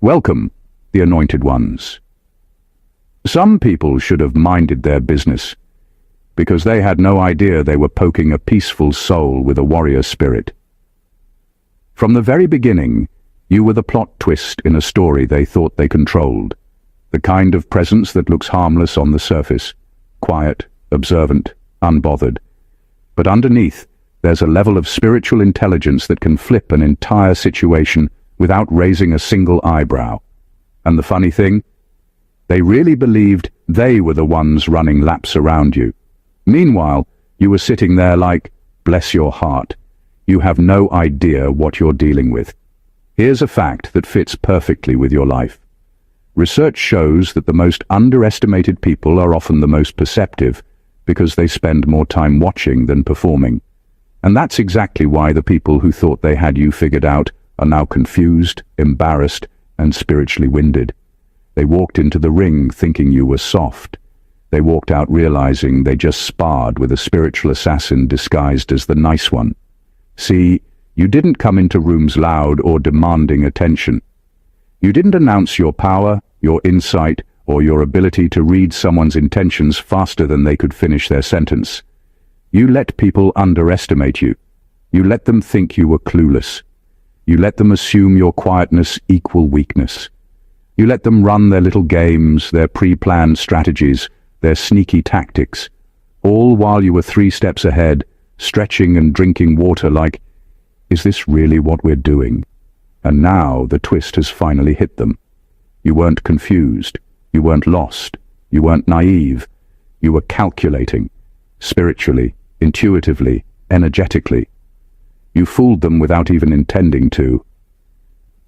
Welcome, the anointed ones. Some people should have minded their business, because they had no idea they were poking a peaceful soul with a warrior spirit. From the very beginning, you were the plot twist in a story they thought they controlled, the kind of presence that looks harmless on the surface, quiet, observant, unbothered. But underneath, there's a level of spiritual intelligence that can flip an entire situation without raising a single eyebrow. And the funny thing? They really believed they were the ones running laps around you. Meanwhile, you were sitting there like, bless your heart, you have no idea what you're dealing with. Here's a fact that fits perfectly with your life. Research shows that the most underestimated people are often the most perceptive because they spend more time watching than performing. And that's exactly why the people who thought they had you figured out are now confused, embarrassed, and spiritually winded. They walked into the ring thinking you were soft. They walked out realizing they just sparred with a spiritual assassin disguised as the nice one. See, you didn't come into rooms loud or demanding attention. You didn't announce your power, your insight, or your ability to read someone's intentions faster than they could finish their sentence. You let people underestimate you. You let them think you were clueless. You let them assume your quietness equal weakness. You let them run their little games, their pre-planned strategies, their sneaky tactics, all while you were 3 steps ahead, stretching and drinking water like, is this really what we're doing? And now the twist has finally hit them. You weren't confused. You weren't lost. You weren't naive. You were calculating, spiritually, intuitively, energetically. You fooled them without even intending to.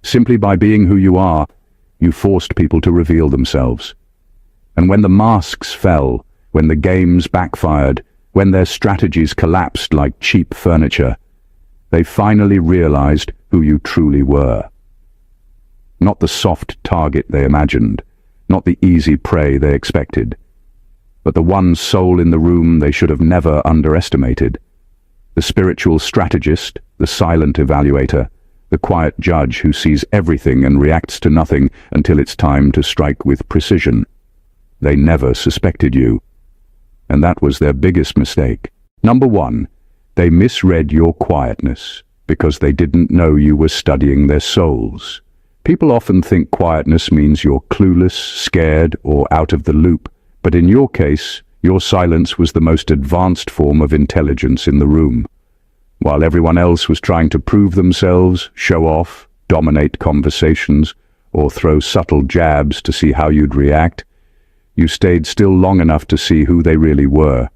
Simply by being who you are, you forced people to reveal themselves. And when the masks fell, when the games backfired, when their strategies collapsed like cheap furniture, they finally realized who you truly were. Not the soft target they imagined, not the easy prey they expected, but the one soul in the room they should have never underestimated. The spiritual strategist, the silent evaluator, the quiet judge who sees everything and reacts to nothing until it's time to strike with precision. They never suspected you. And that was their biggest mistake. Number 1, they misread your quietness because they didn't know you were studying their souls. People often think quietness means you're clueless, scared, or out of the loop, but in your case, your silence was the most advanced form of intelligence in the room. While everyone else was trying to prove themselves, show off, dominate conversations, or throw subtle jabs to see how you'd react, you stayed still long enough to see who they really were.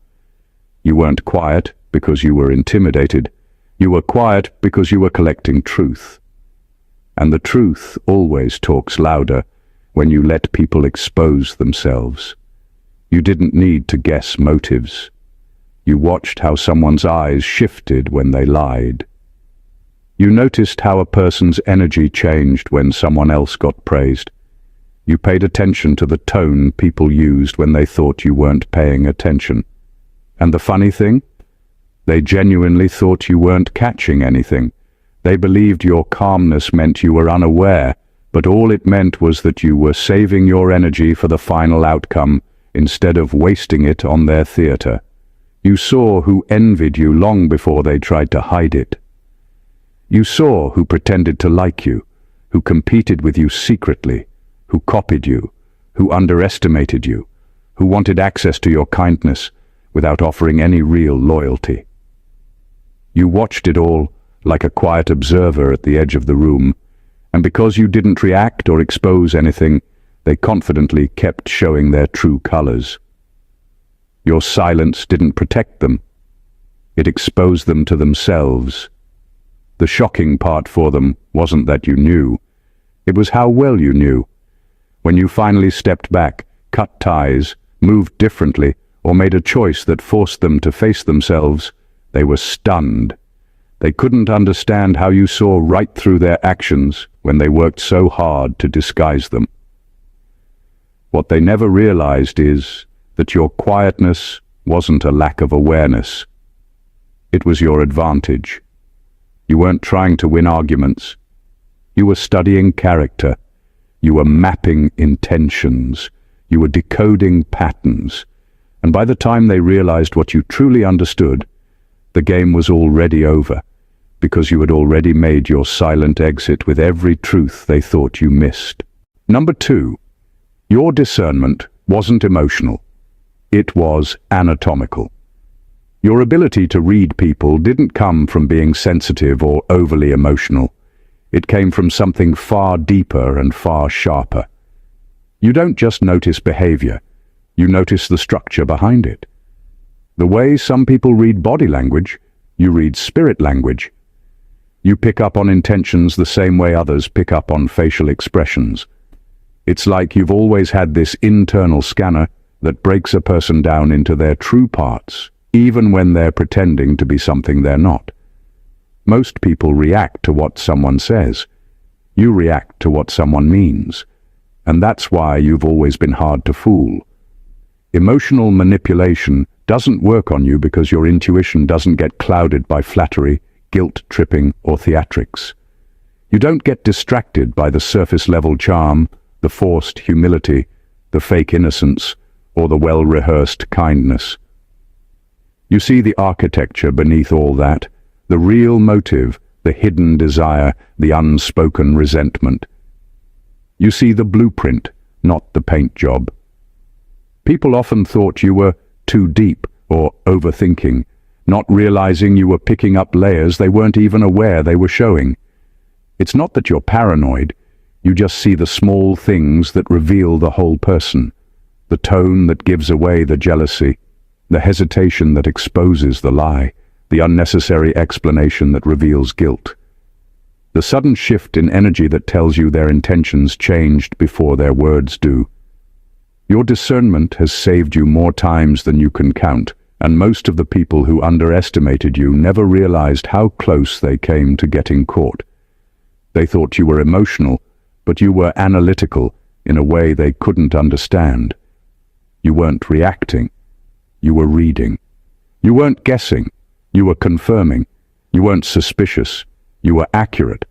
You weren't quiet because you were intimidated. You were quiet because you were collecting truth. And the truth always talks louder when you let people expose themselves. You didn't need to guess motives. You watched how someone's eyes shifted when they lied. You noticed how a person's energy changed when someone else got praised. You paid attention to the tone people used when they thought you weren't paying attention. And the funny thing? They genuinely thought you weren't catching anything. They believed your calmness meant you were unaware, but all it meant was that you were saving your energy for the final outcome instead of wasting it on their theater. You saw who envied you long before they tried to hide it. You saw who pretended to like you, who competed with you secretly, who copied you, who underestimated you, who wanted access to your kindness without offering any real loyalty. You watched it all like a quiet observer at the edge of the room, and because you didn't react or expose anything, they confidently kept showing their true colors. Your silence didn't protect them. It exposed them to themselves. The shocking part for them wasn't that you knew. It was how well you knew. When you finally stepped back, cut ties, moved differently, or made a choice that forced them to face themselves, they were stunned. They couldn't understand how you saw right through their actions when they worked so hard to disguise them. What they never realized is that your quietness wasn't a lack of awareness. It was your advantage. You weren't trying to win arguments. You were studying character. You were mapping intentions. You were decoding patterns. And by the time they realized what you truly understood, the game was already over, because you had already made your silent exit with every truth they thought you missed. Number 2, your discernment wasn't emotional. It was anatomical. Your ability to read people didn't come from being sensitive or overly emotional. It came from something far deeper and far sharper. You don't just notice behavior, you notice the structure behind it. The way some people read body language, you read spirit language. You pick up on intentions the same way others pick up on facial expressions. It's like you've always had this internal scanner that breaks a person down into their true parts, even when they're pretending to be something they're not. Most people react to what someone says. You react to what someone means. And that's why you've always been hard to fool. Emotional manipulation doesn't work on you because your intuition doesn't get clouded by flattery, guilt-tripping, or theatrics. You don't get distracted by the surface-level charm, the forced humility, the fake innocence, or the well-rehearsed kindness. You see the architecture beneath all that, the real motive, the hidden desire, the unspoken resentment. You see the blueprint, not the paint job. People often thought you were too deep or overthinking, not realizing you were picking up layers they weren't even aware they were showing. It's not that you're paranoid, you just see the small things that reveal the whole person, the tone that gives away the jealousy, the hesitation that exposes the lie, the unnecessary explanation that reveals guilt. The sudden shift in energy that tells you their intentions changed before their words do. Your discernment has saved you more times than you can count, and most of the people who underestimated you never realized how close they came to getting caught. They thought you were emotional, but you were analytical in a way they couldn't understand. You weren't reacting. You were reading. You weren't guessing. You were confirming. You weren't suspicious. You were accurate.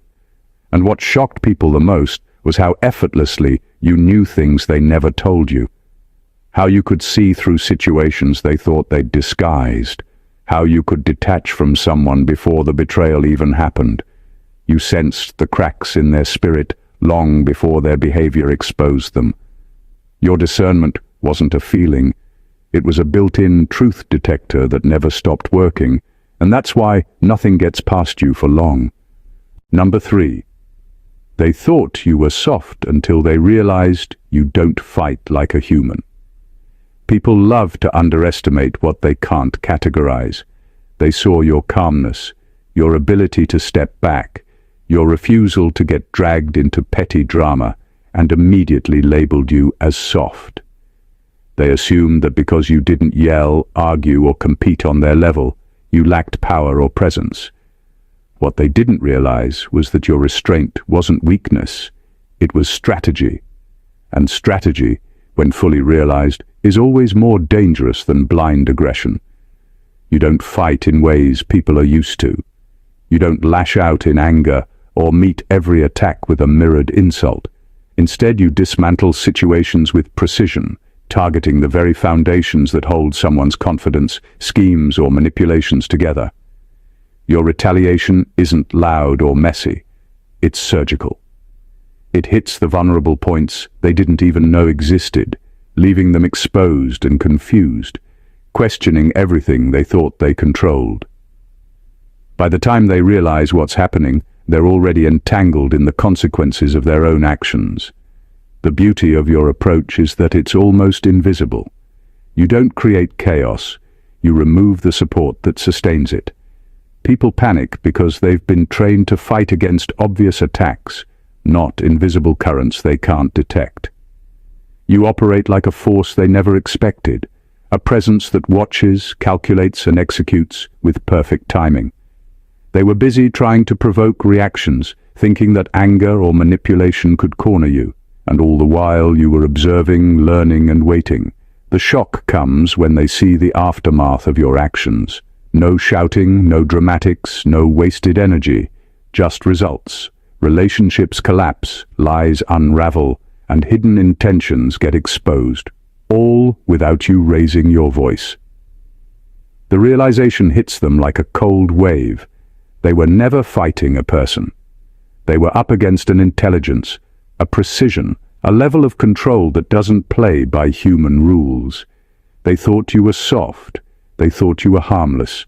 And what shocked people the most was how effortlessly you knew things they never told you. How you could see through situations they thought they'd disguised. How you could detach from someone before the betrayal even happened. You sensed the cracks in their spirit long before their behavior exposed them. Your discernment wasn't a feeling. It was a built-in truth detector that never stopped working, and that's why nothing gets past you for long. Number 3. They thought you were soft until they realized you don't fight like a human. People love to underestimate what they can't categorize. They saw your calmness, your ability to step back, your refusal to get dragged into petty drama, and immediately labeled you as soft. They assumed that because you didn't yell, argue, or compete on their level, you lacked power or presence. What they didn't realize was that your restraint wasn't weakness, it was strategy. And strategy, when fully realized, is always more dangerous than blind aggression. You don't fight in ways people are used to. You don't lash out in anger or meet every attack with a mirrored insult. Instead, you dismantle situations with precision, targeting the very foundations that hold someone's confidence, schemes, or manipulations together. Your retaliation isn't loud or messy. It's surgical. It hits the vulnerable points they didn't even know existed, leaving them exposed and confused, questioning everything they thought they controlled. By the time they realize what's happening, they're already entangled in the consequences of their own actions. The beauty of your approach is that it's almost invisible. You don't create chaos, you remove the support that sustains it. People panic because they've been trained to fight against obvious attacks, not invisible currents they can't detect. You operate like a force they never expected, a presence that watches, calculates, and executes with perfect timing. They were busy trying to provoke reactions, thinking that anger or manipulation could corner you, and all the while you were observing, learning, and waiting. The shock comes when they see the aftermath of your actions. No shouting, no dramatics, no wasted energy, just results. Relationships collapse, lies unravel, and hidden intentions get exposed, all without you raising your voice. The realization hits them like a cold wave. They were never fighting a person. They were up against an intelligence, a precision, a level of control that doesn't play by human rules. They thought you were soft. They thought you were harmless.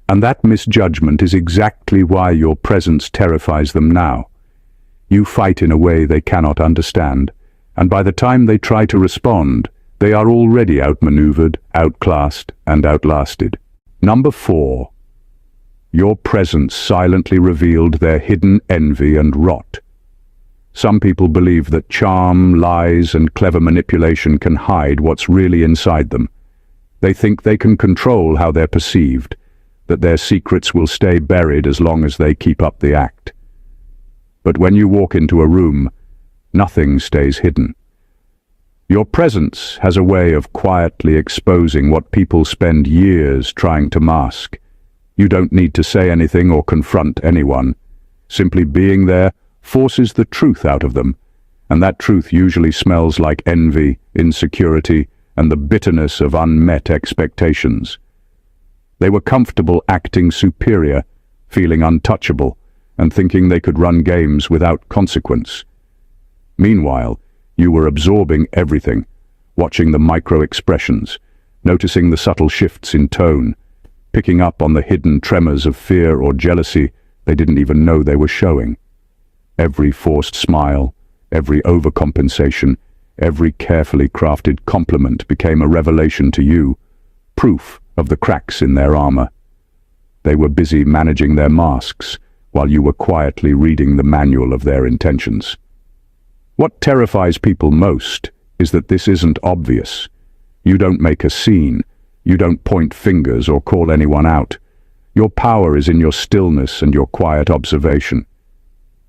And that misjudgment is exactly why your presence terrifies them now. You fight in a way they cannot understand, and by the time they try to respond, they are already outmaneuvered, outclassed, and outlasted. Number 4. Your presence silently revealed their hidden envy and rot. Some people believe that charm, lies, and clever manipulation can hide what's really inside them. They think they can control how they're perceived, that their secrets will stay buried as long as they keep up the act. But when you walk into a room, nothing stays hidden. Your presence has a way of quietly exposing what people spend years trying to mask. You don't need to say anything or confront anyone. Simply being there forces the truth out of them, and that truth usually smells like envy, insecurity, and the bitterness of unmet expectations. They were comfortable acting superior, feeling untouchable, and thinking they could run games without consequence. Meanwhile, you were absorbing everything, watching the micro-expressions, noticing the subtle shifts in tone, picking up on the hidden tremors of fear or jealousy they didn't even know they were showing. Every forced smile, every overcompensation, every carefully crafted compliment became a revelation to you, proof of the cracks in their armor. They were busy managing their masks, while you were quietly reading the manual of their intentions. What terrifies people most is that this isn't obvious. You don't make a scene. You don't point fingers or call anyone out. Your power is in your stillness and your quiet observation.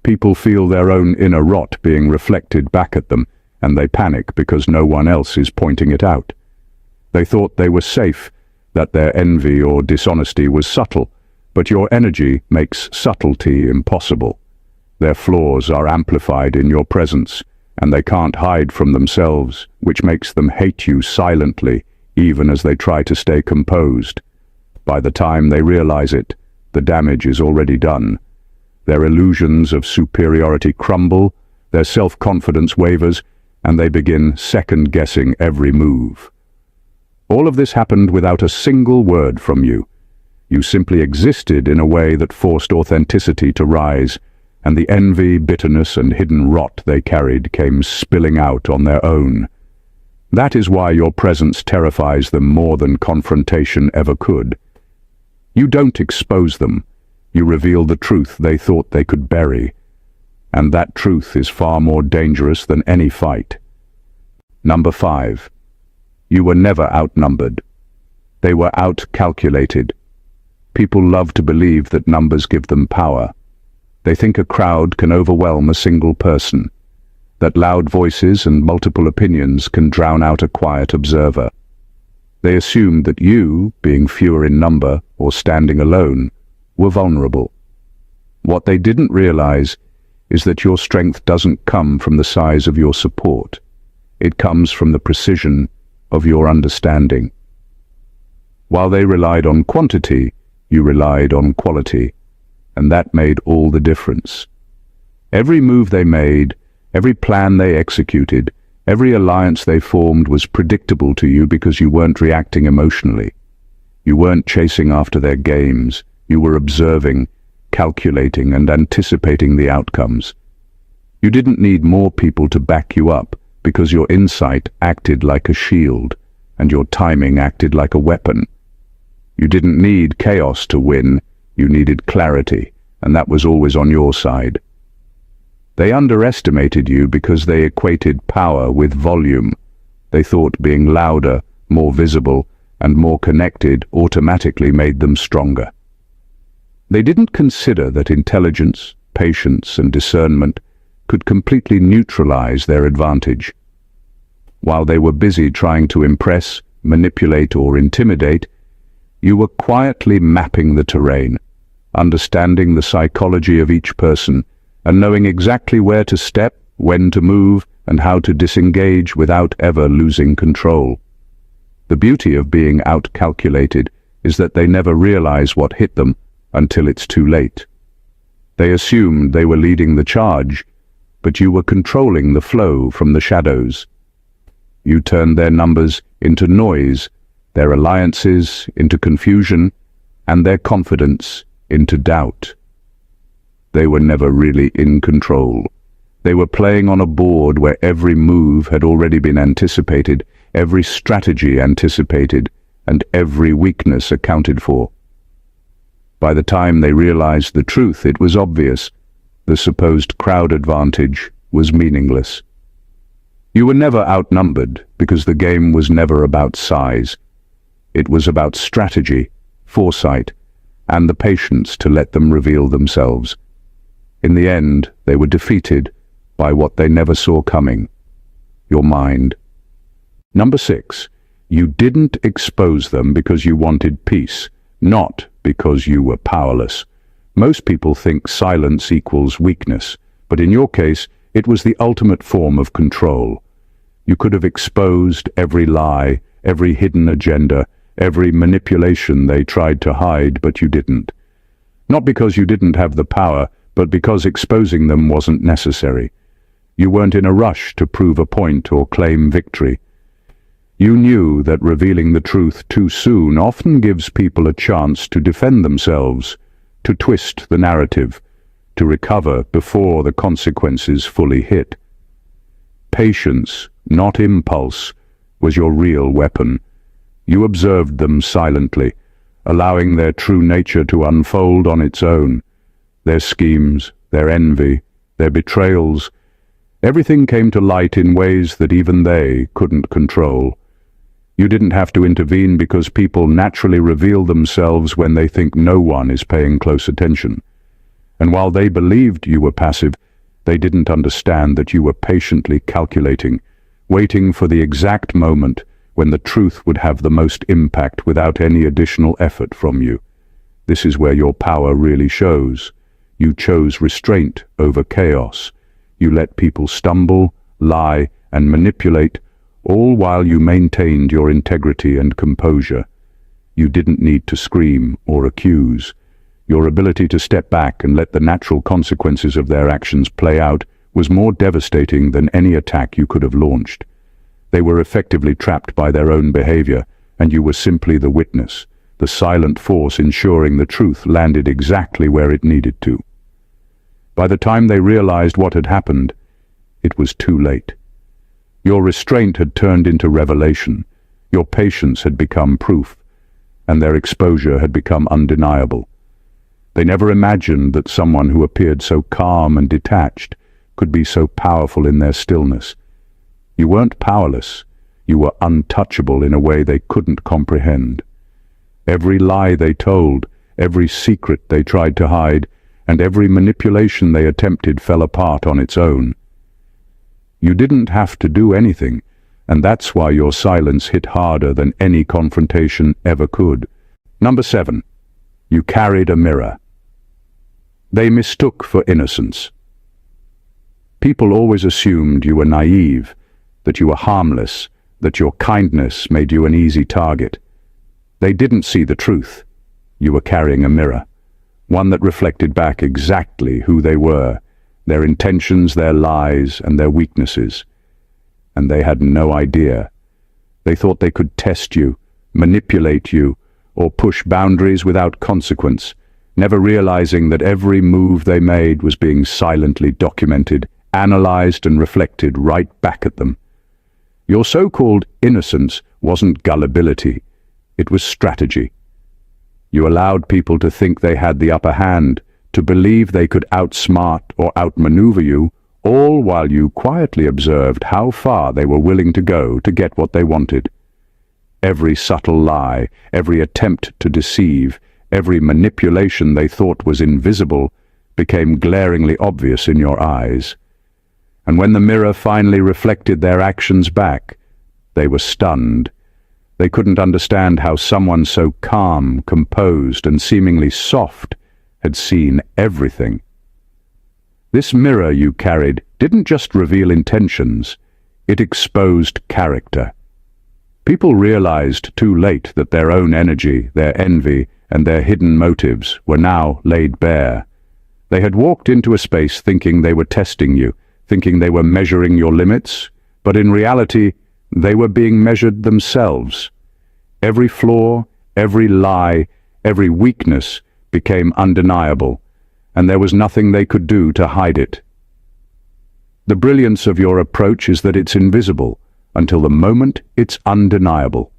People feel their own inner rot being reflected back at them, and they panic because no one else is pointing it out. They thought they were safe, that their envy or dishonesty was subtle, but your energy makes subtlety impossible. Their flaws are amplified in your presence, and they can't hide from themselves, which makes them hate you silently, even as they try to stay composed. By the time they realize it, the damage is already done. Their illusions of superiority crumble, their self-confidence wavers, and they begin second-guessing every move. All of this happened without a single word from you. You simply existed in a way that forced authenticity to rise, and the envy, bitterness, and hidden rot they carried came spilling out on their own. That is why your presence terrifies them more than confrontation ever could. You don't expose them. You reveal the truth they thought they could bury. And that truth is far more dangerous than any fight. Number 5. You were never outnumbered. They were outcalculated. People love to believe that numbers give them power. They think a crowd can overwhelm a single person, that loud voices and multiple opinions can drown out a quiet observer. They assumed that you, being fewer in number or standing alone, were vulnerable. What they didn't realize is that your strength doesn't come from the size of your support. It comes from the precision of your understanding. While they relied on quantity, you relied on quality, and that made all the difference. Every move they made, every plan they executed, every alliance they formed was predictable to you because you weren't reacting emotionally. You weren't chasing after their games. You were observing, calculating, and anticipating the outcomes. You didn't need more people to back you up because your insight acted like a shield, and your timing acted like a weapon. You didn't need chaos to win. You needed clarity, and that was always on your side. They underestimated you because they equated power with volume. They thought being louder, more visible, and more connected automatically made them stronger. They didn't consider that intelligence, patience, and discernment could completely neutralize their advantage. While they were busy trying to impress, manipulate, or intimidate, you were quietly mapping the terrain, understanding the psychology of each person, and knowing exactly where to step, when to move, and how to disengage without ever losing control. The beauty of being outcalculated is that they never realize what hit them until it's too late. They assumed they were leading the charge, but you were controlling the flow from the shadows. You turned their numbers into noise, their alliances into confusion, and their confidence into doubt. They were never really in control. They were playing on a board where every move had already been anticipated, every strategy anticipated, and every weakness accounted for. By the time they realized the truth, it was obvious. The supposed crowd advantage was meaningless. You were never outnumbered because the game was never about size. It was about strategy, foresight, and the patience to let them reveal themselves. In the end, they were defeated by what they never saw coming: your mind. Number 6. You didn't expose them because you wanted peace, not because you were powerless. Most people think silence equals weakness, but in your case, it was the ultimate form of control. You could have exposed every lie, every hidden agenda, every manipulation they tried to hide, but you didn't. Not because you didn't have the power, but because exposing them wasn't necessary. You weren't in a rush to prove a point or claim victory. You knew that revealing the truth too soon often gives people a chance to defend themselves, to twist the narrative, to recover before the consequences fully hit. Patience, not impulse, was your real weapon. You observed them silently, allowing their true nature to unfold on its own. Their schemes, their envy, their betrayals, everything came to light in ways that even they couldn't control. You didn't have to intervene because people naturally reveal themselves when they think no one is paying close attention. And while they believed you were passive, they didn't understand that you were patiently calculating, waiting for the exact moment when the truth would have the most impact without any additional effort from you. This is where your power really shows. You chose restraint over chaos. You let people stumble, lie, and manipulate, all while you maintained your integrity and composure. You didn't need to scream or accuse. Your ability to step back and let the natural consequences of their actions play out was more devastating than any attack you could have launched. They were effectively trapped by their own behavior, and you were simply the witness, the silent force ensuring the truth landed exactly where it needed to. By the time they realized what had happened, it was too late. Your restraint had turned into revelation, your patience had become proof, and their exposure had become undeniable. They never imagined that someone who appeared so calm and detached could be so powerful in their stillness. You weren't powerless, you were untouchable in a way they couldn't comprehend. Every lie they told, every secret they tried to hide, and every manipulation they attempted fell apart on its own. You didn't have to do anything, and that's why your silence hit harder than any confrontation ever could. Number 7. You carried a mirror. They mistook for innocence. People always assumed you were naive, that you were harmless, that your kindness made you an easy target. They didn't see the truth. You were carrying a mirror, one that reflected back exactly who they were, their intentions, their lies, and their weaknesses. And they had no idea. They thought they could test you, manipulate you, or push boundaries without consequence, never realizing that every move they made was being silently documented, analyzed, and reflected right back at them. Your so-called innocence wasn't gullibility, it was strategy. You allowed people to think they had the upper hand, to believe they could outsmart or outmaneuver you, all while you quietly observed how far they were willing to go to get what they wanted. Every subtle lie, every attempt to deceive, every manipulation they thought was invisible became glaringly obvious in your eyes. And when the mirror finally reflected their actions back, they were stunned. They couldn't understand how someone so calm, composed, and seemingly soft had seen everything. This mirror you carried didn't just reveal intentions, it exposed character. People realized too late that their own energy, their envy, and their hidden motives were now laid bare. They had walked into a space thinking they were testing you, thinking they were measuring your limits, but in reality, they were being measured themselves. Every flaw, every lie, every weakness became undeniable, and there was nothing they could do to hide it. The brilliance of your approach is that it's invisible, until the moment it's undeniable.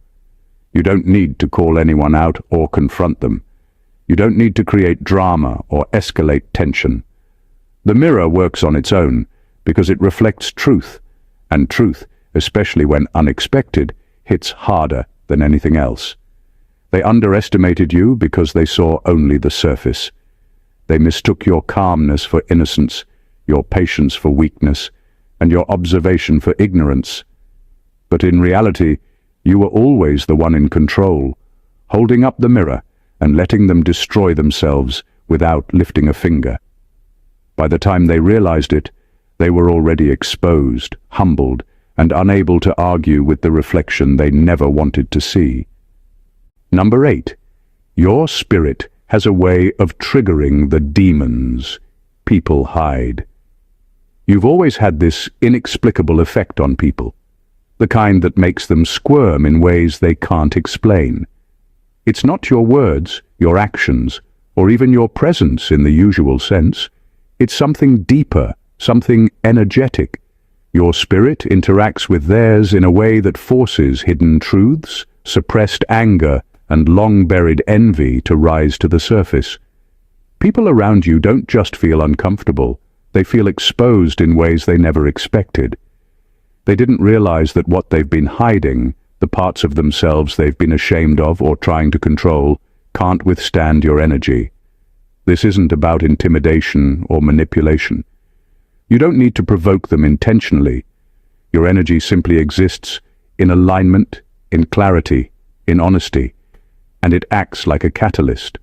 You don't need to call anyone out or confront them. You don't need to create drama or escalate tension. The mirror works on its own because it reflects truth, and truth, especially when unexpected, hits harder than anything else. They underestimated you because they saw only the surface. They mistook your calmness for innocence, your patience for weakness, and your observation for ignorance. But in reality, you were always the one in control, holding up the mirror and letting them destroy themselves without lifting a finger. By the time they realized it, they were already exposed, humbled, and unable to argue with the reflection they never wanted to see. Number 8. Your spirit has a way of triggering the demons people hide. You've always had this inexplicable effect on people, the kind that makes them squirm in ways they can't explain. It's not your words, your actions, or even your presence in the usual sense. It's something deeper, something energetic. Your spirit interacts with theirs in a way that forces hidden truths, suppressed anger, and long-buried envy to rise to the surface. People around you don't just feel uncomfortable, they feel exposed in ways they never expected. They didn't realize that what they've been hiding, the parts of themselves they've been ashamed of or trying to control, can't withstand your energy. This isn't about intimidation or manipulation. You don't need to provoke them intentionally. Your energy simply exists in alignment, in clarity, in honesty, and it acts like a catalyst.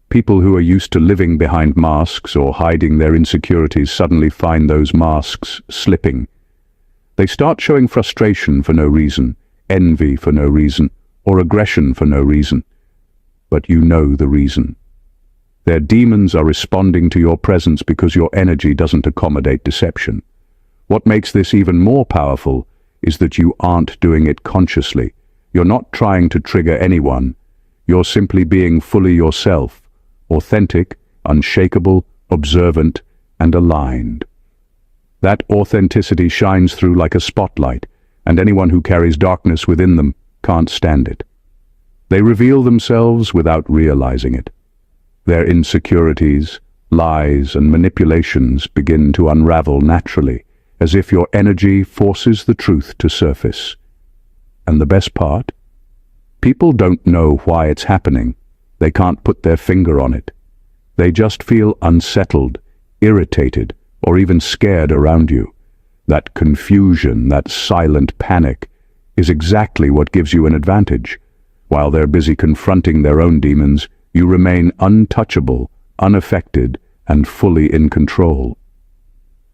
People who are used to living behind masks or hiding their insecurities suddenly find those masks slipping. They start showing frustration for no reason, envy for no reason, or aggression for no reason. But you know the reason. Their demons are responding to your presence because your energy doesn't accommodate deception. What makes this even more powerful is that you aren't doing it consciously. You're not trying to trigger anyone. You're simply being fully yourself, authentic, unshakable, observant, and aligned. That authenticity shines through like a spotlight, and anyone who carries darkness within them can't stand it. They reveal themselves without realizing it. Their insecurities, lies, and manipulations begin to unravel naturally, as if your energy forces the truth to surface. And the best part? People don't know why it's happening. They can't put their finger on it. They just feel unsettled, irritated, or even scared around you. That confusion, that silent panic, is exactly what gives you an advantage. While they're busy confronting their own demons, you remain untouchable, unaffected, and fully in control.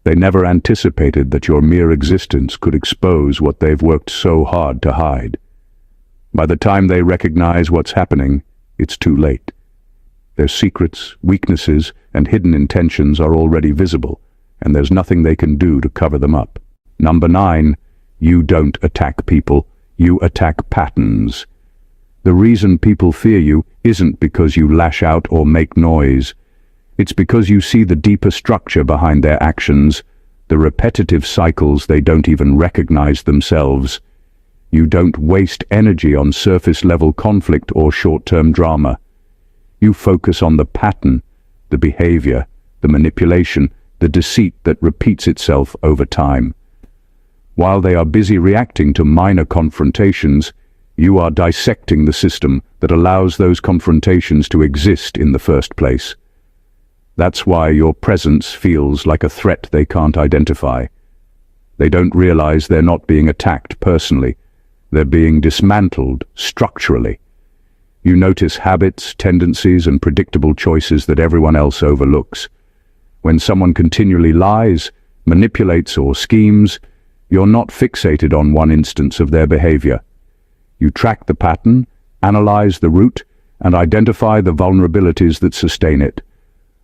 They never anticipated that your mere existence could expose what they've worked so hard to hide. By the time they recognize what's happening, it's too late. Their secrets, weaknesses, and hidden intentions are already visible, and there's nothing they can do to cover them up. Number 9, you don't attack people, you attack patterns. The reason people fear you isn't because you lash out or make noise. It's because you see the deeper structure behind their actions, the repetitive cycles they don't even recognize themselves. You don't waste energy on surface-level conflict or short-term drama. You focus on the pattern, the behavior, the manipulation, the deceit that repeats itself over time. While they are busy reacting to minor confrontations, you are dissecting the system that allows those confrontations to exist in the first place. That's why your presence feels like a threat they can't identify. They don't realize they're not being attacked personally. They're being dismantled structurally. You notice habits, tendencies, and predictable choices that everyone else overlooks. When someone continually lies, manipulates or schemes, you're not fixated on one instance of their behavior. You track the pattern, analyze the root, and identify the vulnerabilities that sustain it.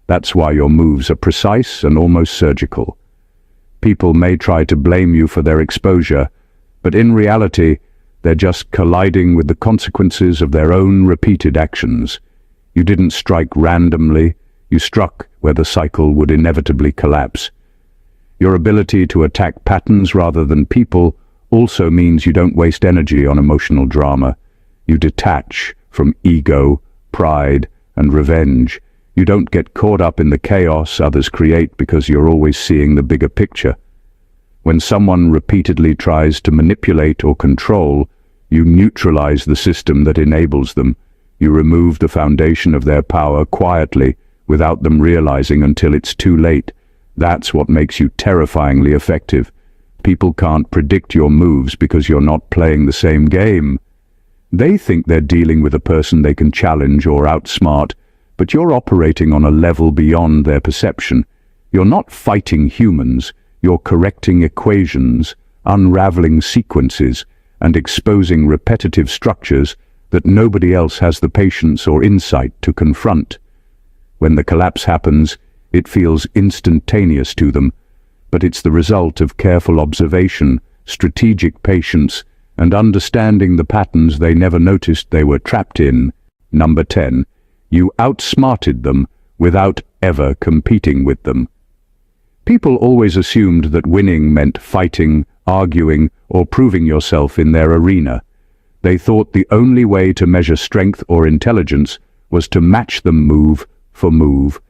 That's why your moves are precise and almost surgical. People may try to blame you for their exposure, but in reality, they're just colliding with the consequences of their own repeated actions. You didn't strike randomly, you struck where the cycle would inevitably collapse. Your ability to attack patterns rather than people also means you don't waste energy on emotional drama. You detach from ego, pride, and revenge. You don't get caught up in the chaos others create because you're always seeing the bigger picture. When someone repeatedly tries to manipulate or control, you neutralize the system that enables them. You remove the foundation of their power quietly, without them realizing until it's too late. That's what makes you terrifyingly effective. People can't predict your moves because you're not playing the same game. They think they're dealing with a person they can challenge or outsmart, but you're operating on a level beyond their perception. You're not fighting humans, you're correcting equations, unraveling sequences, and exposing repetitive structures that nobody else has the patience or insight to confront. When the collapse happens, it feels instantaneous to them, but it's the result of careful observation, strategic patience, and understanding the patterns they never noticed they were trapped in. Number 10. You outsmarted them without ever competing with them. People always assumed that winning meant fighting, arguing, or proving yourself in their arena. They thought the only way to measure strength or intelligence was to match them move for move,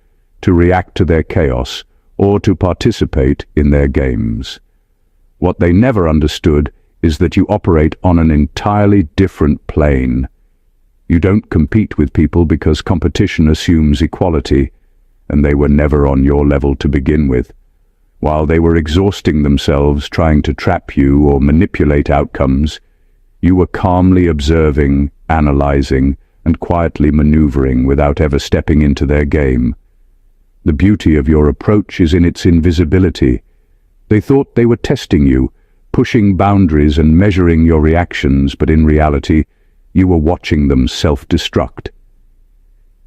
to react to their chaos, or to participate in their games. What they never understood is that you operate on an entirely different plane. You don't compete with people because competition assumes equality, and they were never on your level to begin with. While they were exhausting themselves trying to trap you or manipulate outcomes, you were calmly observing, analyzing, and quietly maneuvering without ever stepping into their game. The beauty of your approach is in its invisibility. They thought they were testing you, pushing boundaries and measuring your reactions, but in reality, you were watching them self-destruct.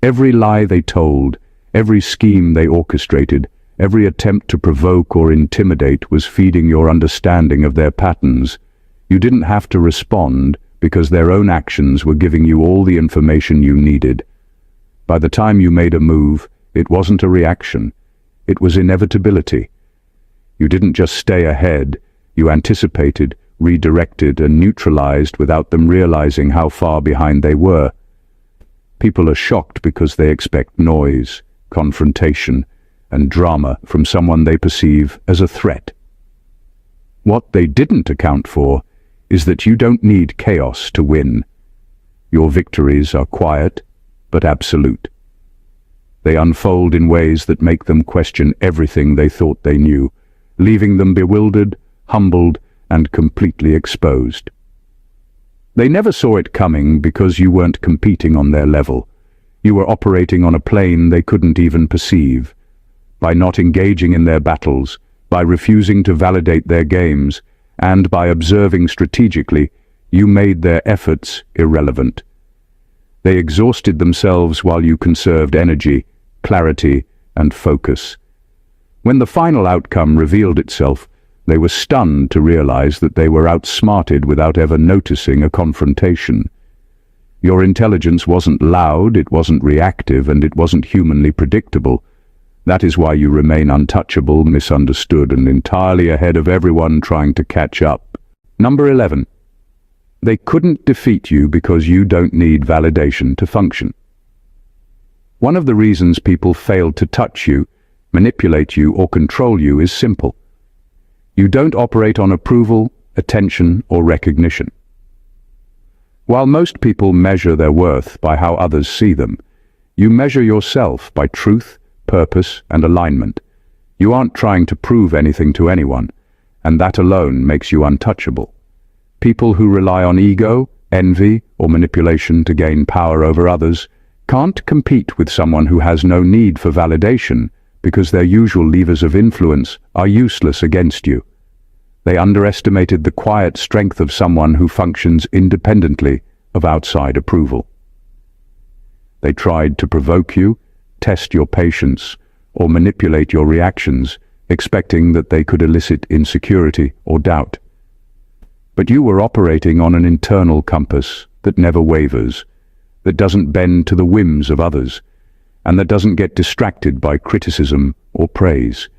Every lie they told, every scheme they orchestrated, every attempt to provoke or intimidate was feeding your understanding of their patterns. You didn't have to respond because their own actions were giving you all the information you needed. By the time you made a move, it wasn't a reaction. It was inevitability. You didn't just stay ahead, you anticipated, redirected, and neutralized without them realizing how far behind they were. People are shocked because they expect noise, confrontation, and drama from someone they perceive as a threat. What they didn't account for is that you don't need chaos to win. Your victories are quiet, but absolute. They unfold in ways that make them question everything they thought they knew, leaving them bewildered, humbled, and completely exposed. They never saw it coming because you weren't competing on their level. You were operating on a plane they couldn't even perceive. By not engaging in their battles, by refusing to validate their games, and by observing strategically, you made their efforts irrelevant. They exhausted themselves while you conserved energy, clarity, and focus. When the final outcome revealed itself, they were stunned to realize that they were outsmarted without ever noticing a confrontation. Your intelligence wasn't loud, it wasn't reactive, and it wasn't humanly predictable. That is why you remain untouchable, misunderstood, and entirely ahead of everyone trying to catch up. Number 11. They couldn't defeat you because you don't need validation to function. One of the reasons people failed to touch you, manipulate you, or control you is simple. You don't operate on approval, attention, or recognition. While most people measure their worth by how others see them, you measure yourself by truth, purpose, and alignment. You aren't trying to prove anything to anyone, and that alone makes you untouchable. People who rely on ego, envy, or manipulation to gain power over others can't compete with someone who has no need for validation because their usual levers of influence are useless against you. They underestimated the quiet strength of someone who functions independently of outside approval. They tried to provoke you, test your patience, or manipulate your reactions, expecting that they could elicit insecurity or doubt. But you were operating on an internal compass that never wavers, that doesn't bend to the whims of others, and that doesn't get distracted by criticism or praise.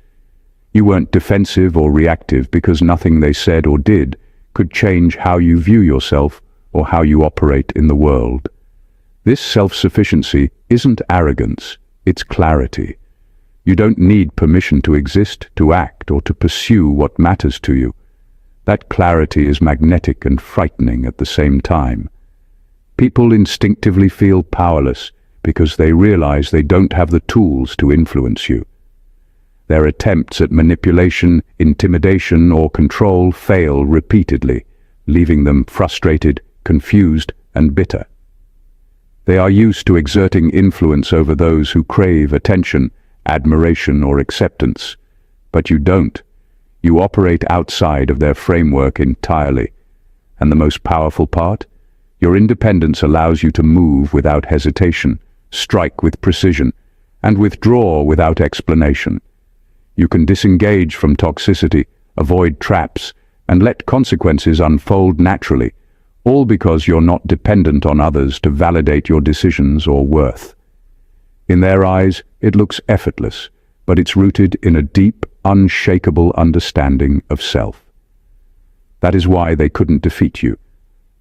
You weren't defensive or reactive because nothing they said or did could change how you view yourself or how you operate in the world. This self-sufficiency isn't arrogance, it's clarity. You don't need permission to exist, to act, or to pursue what matters to you. That clarity is magnetic and frightening at the same time. People instinctively feel powerless because they realize they don't have the tools to influence you. Their attempts at manipulation, intimidation, or control fail repeatedly, leaving them frustrated, confused, and bitter. They are used to exerting influence over those who crave attention, admiration, or acceptance. But you don't. You operate outside of their framework entirely. And the most powerful part? Your independence allows you to move without hesitation, strike with precision, and withdraw without explanation. You can disengage from toxicity, avoid traps, and let consequences unfold naturally, all because you're not dependent on others to validate your decisions or worth. In their eyes, it looks effortless, but it's rooted in a deep, unshakable understanding of self. That is why they couldn't defeat you,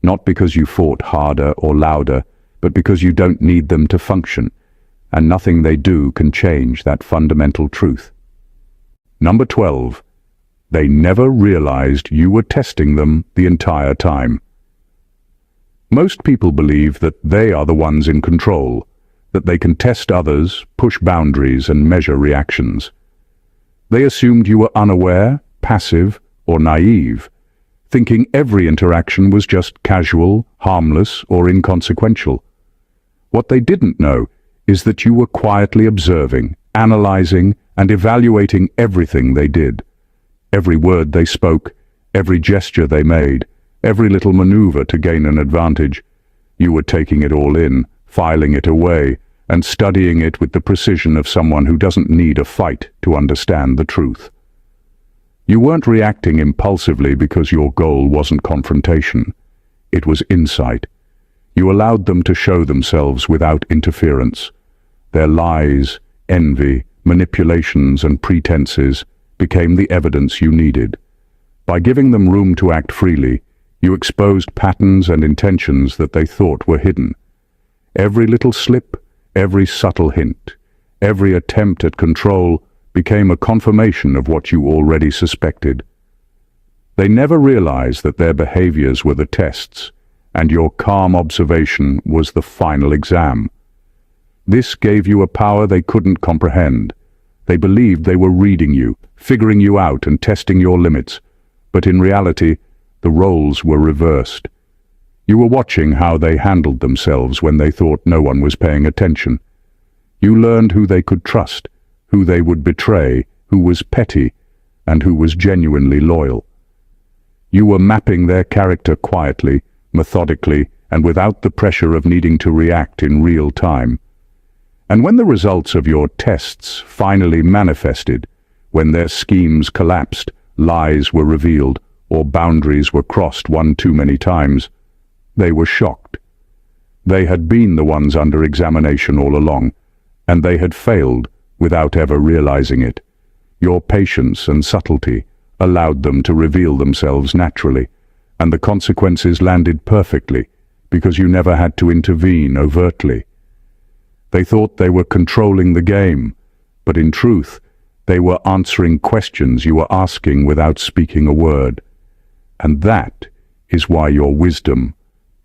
not because you fought harder or louder, but because you don't need them to function, and nothing they do can change that fundamental truth. Number 12. They never realized you were testing them the entire time. Most people believe that they are the ones in control, that they can test others, push boundaries, and measure reactions. They assumed you were unaware, passive, or naive, thinking every interaction was just casual, harmless, or inconsequential. What they didn't know is that you were quietly observing, analyzing, and evaluating everything they did. Every word they spoke, every gesture they made, every little maneuver to gain an advantage. You were taking it all in, filing it away, and studying it with the precision of someone who doesn't need a fight to understand the truth. You weren't reacting impulsively because your goal wasn't confrontation. It was insight. You allowed them to show themselves without interference. Their lies, envy, manipulations, and pretenses became the evidence you needed. By giving them room to act freely, you exposed patterns and intentions that they thought were hidden. Every little slip, every subtle hint, every attempt at control became a confirmation of what you already suspected. They never realized that their behaviors were the tests, and your calm observation was the final exam. This gave you a power they couldn't comprehend. They believed they were reading you, figuring you out, and testing your limits, but in reality, the roles were reversed. You were watching how they handled themselves when they thought no one was paying attention. You learned who they could trust, who they would betray, who was petty, and who was genuinely loyal. You were mapping their character quietly, methodically, and without the pressure of needing to react in real time. And when the results of your tests finally manifested, when their schemes collapsed, lies were revealed, or boundaries were crossed one too many times, they were shocked. They had been the ones under examination all along, and they had failed without ever realizing it. Your patience and subtlety allowed them to reveal themselves naturally, and the consequences landed perfectly because you never had to intervene overtly. They thought they were controlling the game, but in truth, they were answering questions you were asking without speaking a word. And that is why your wisdom,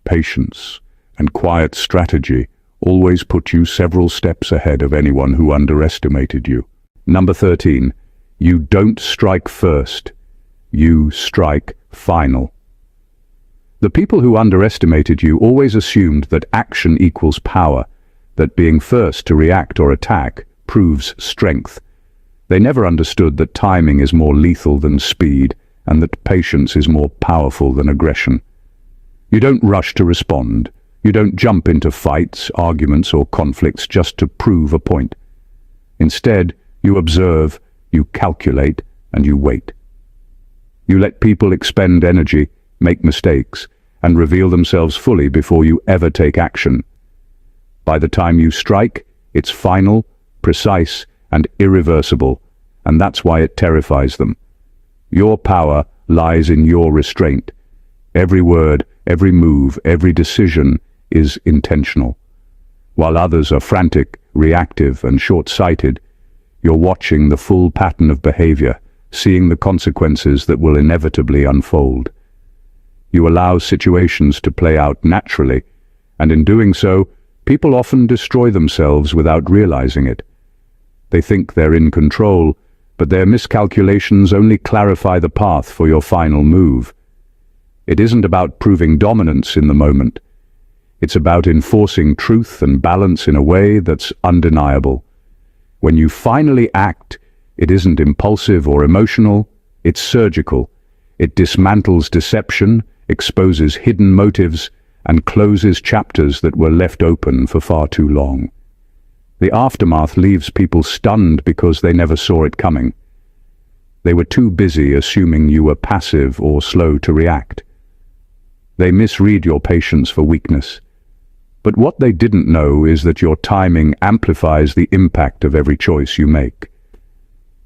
patience, and quiet strategy always put you several steps ahead of anyone who underestimated you. Number 13. You don't strike first. You strike final. The people who underestimated you always assumed that action equals power, that being first to react or attack proves strength. They never understood that timing is more lethal than speed, and that patience is more powerful than aggression. You don't rush to respond. You don't jump into fights, arguments, or conflicts just to prove a point. Instead, you observe, you calculate, and you wait. You let people expend energy, make mistakes, and reveal themselves fully before you ever take action. By the time you strike, it's final, precise, and irreversible, and that's why it terrifies them. Your power lies in your restraint. Every word, every move, every decision is intentional. While others are frantic, reactive, and short-sighted, you're watching the full pattern of behavior, seeing the consequences that will inevitably unfold. You allow situations to play out naturally, and in doing so, people often destroy themselves without realizing it. They think they're in control, but their miscalculations only clarify the path for your final move. It isn't about proving dominance in the moment. It's about enforcing truth and balance in a way that's undeniable. When you finally act, it isn't impulsive or emotional, it's surgical. It dismantles deception, exposes hidden motives, and closes chapters that were left open for far too long. The aftermath leaves people stunned because they never saw it coming. They were too busy assuming you were passive or slow to react. They misread your patience for weakness. But what they didn't know is that your timing amplifies the impact of every choice you make.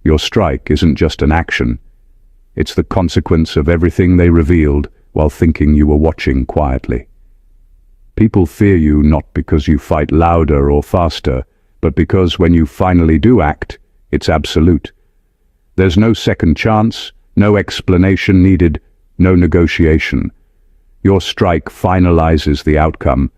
Your strike isn't just an action. It's the consequence of everything they revealed while thinking you were watching quietly. People fear you not because you fight louder or faster, but because when you finally do act, it's absolute. There's no second chance, no explanation needed, no negotiation. Your strike finalizes the outcome,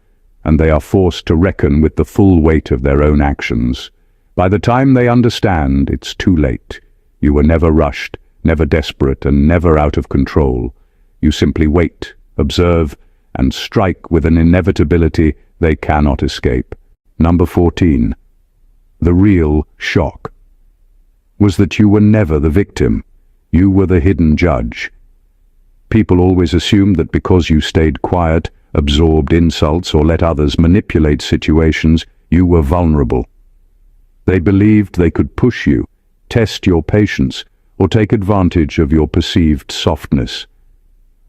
and they are forced to reckon with the full weight of their own actions. By the time they understand, it's too late. You were never rushed, never desperate, and never out of control. You simply wait, observe, and strike with an inevitability they cannot escape. Number 14. The real shock was that you were never the victim. You were the hidden judge. People always assumed that because you stayed quiet, absorbed insults, or let others manipulate situations, you were vulnerable. They believed they could push you, test your patience, or take advantage of your perceived softness.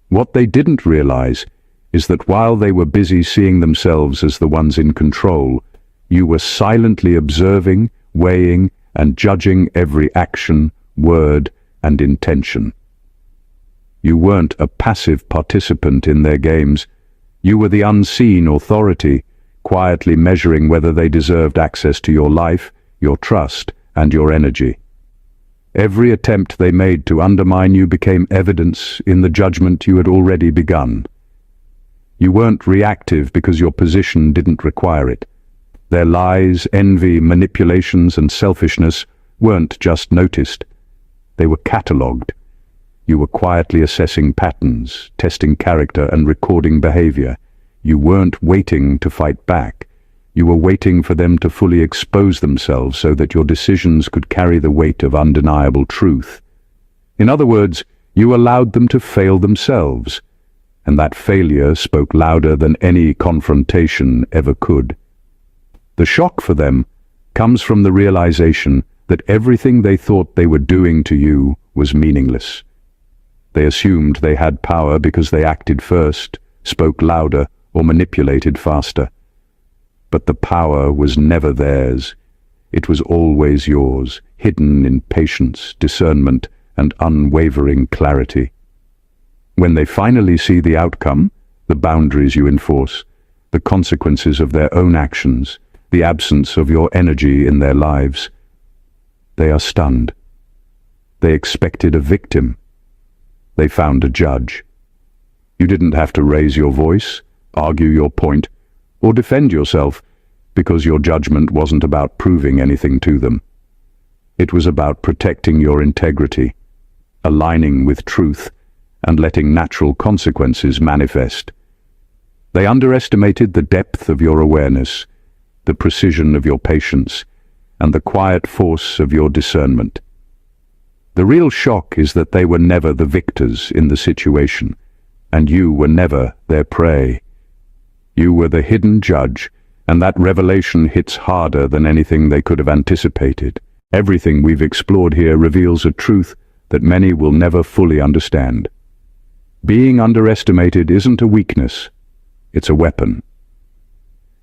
What they didn't realize is that while they were busy seeing themselves as the ones in control, you were silently observing, weighing, and judging every action, word, and intention. You weren't a passive participant in their games. You were the unseen authority, quietly measuring whether they deserved access to your life, your trust, and your energy. Every attempt they made to undermine you became evidence in the judgment you had already begun. You weren't reactive because your position didn't require it. Their lies, envy, manipulations, and selfishness weren't just noticed. They were catalogued. You were quietly assessing patterns, testing character, and recording behavior. You weren't waiting to fight back. You were waiting for them to fully expose themselves so that your decisions could carry the weight of undeniable truth. In other words, you allowed them to fail themselves, and that failure spoke louder than any confrontation ever could. The shock for them comes from the realization that everything they thought they were doing to you was meaningless. They assumed they had power because they acted first, spoke louder, or manipulated faster. But the power was never theirs. It was always yours, hidden in patience, discernment, and unwavering clarity. When they finally see the outcome, the boundaries you enforce, the consequences of their own actions, the absence of your energy in their lives, they are stunned. They expected a victim. They found a judge. You didn't have to raise your voice, argue your point, or defend yourself, because your judgment wasn't about proving anything to them. It was about protecting your integrity, aligning with truth, and letting natural consequences manifest. They underestimated the depth of your awareness, the precision of your patience, and the quiet force of your discernment. The real shock is that they were never the victors in the situation, and you were never their prey. You were the hidden judge, and that revelation hits harder than anything they could have anticipated. Everything we've explored here reveals a truth that many will never fully understand. Being underestimated isn't a weakness, it's a weapon.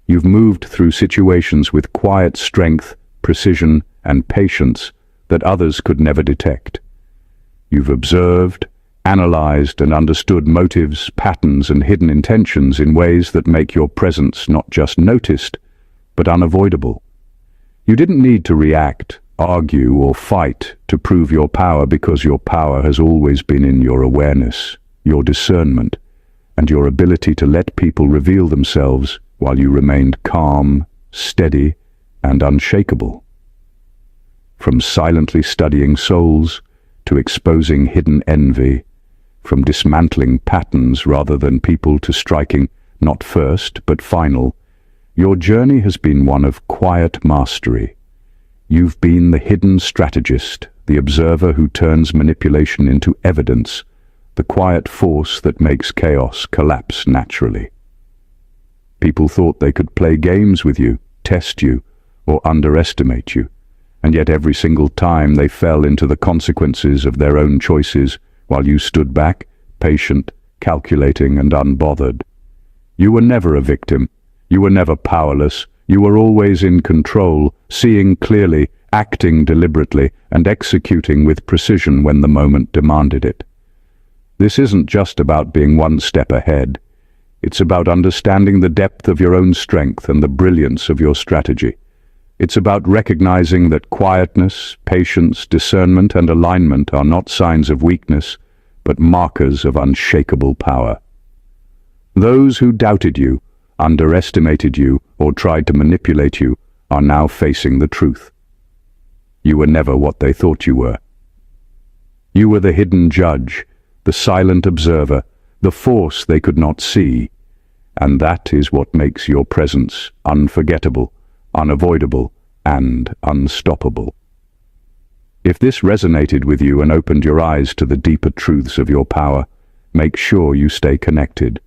You've moved through situations with quiet strength, precision, and patience that others could never detect. You've observed, analyzed, and understood motives, patterns, and hidden intentions in ways that make your presence not just noticed, but unavoidable. You didn't need to react, argue, or fight to prove your power, because your power has always been in your awareness, your discernment, and your ability to let people reveal themselves while you remained calm, steady, and unshakable. From silently studying souls to exposing hidden envy, from dismantling patterns rather than people to striking not first but final, your journey has been one of quiet mastery. You've been the hidden strategist, the observer who turns manipulation into evidence, the quiet force that makes chaos collapse naturally. People thought they could play games with you, test you, or underestimate you, and yet every single time they fell into the consequences of their own choices while you stood back, patient, calculating, and unbothered. You were never a victim. You were never powerless. You were always in control, seeing clearly, acting deliberately, and executing with precision when the moment demanded it. This isn't just about being one step ahead. It's about understanding the depth of your own strength and the brilliance of your strategy. It's about recognizing that quietness, patience, discernment, and alignment are not signs of weakness, but markers of unshakable power. Those who doubted you, underestimated you, or tried to manipulate you are now facing the truth. You were never what they thought you were. You were the hidden judge, the silent observer, the force they could not see, and that is what makes your presence unforgettable, unavoidable, and unstoppable. If this resonated with you and opened your eyes to the deeper truths of your power, make sure you stay connected.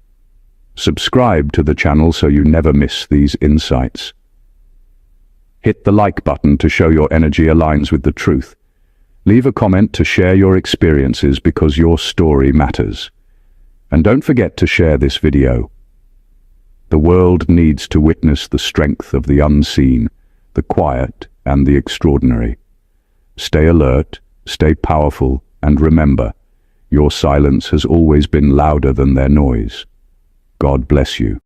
Subscribe to the channel so you never miss these insights. Hit the like button to show your energy aligns with the truth. Leave a comment to share your experiences, because your story matters. And don't forget to share this video. The world needs to witness the strength of the unseen, the quiet, and the extraordinary. Stay alert, stay powerful, and remember, your silence has always been louder than their noise. God bless you.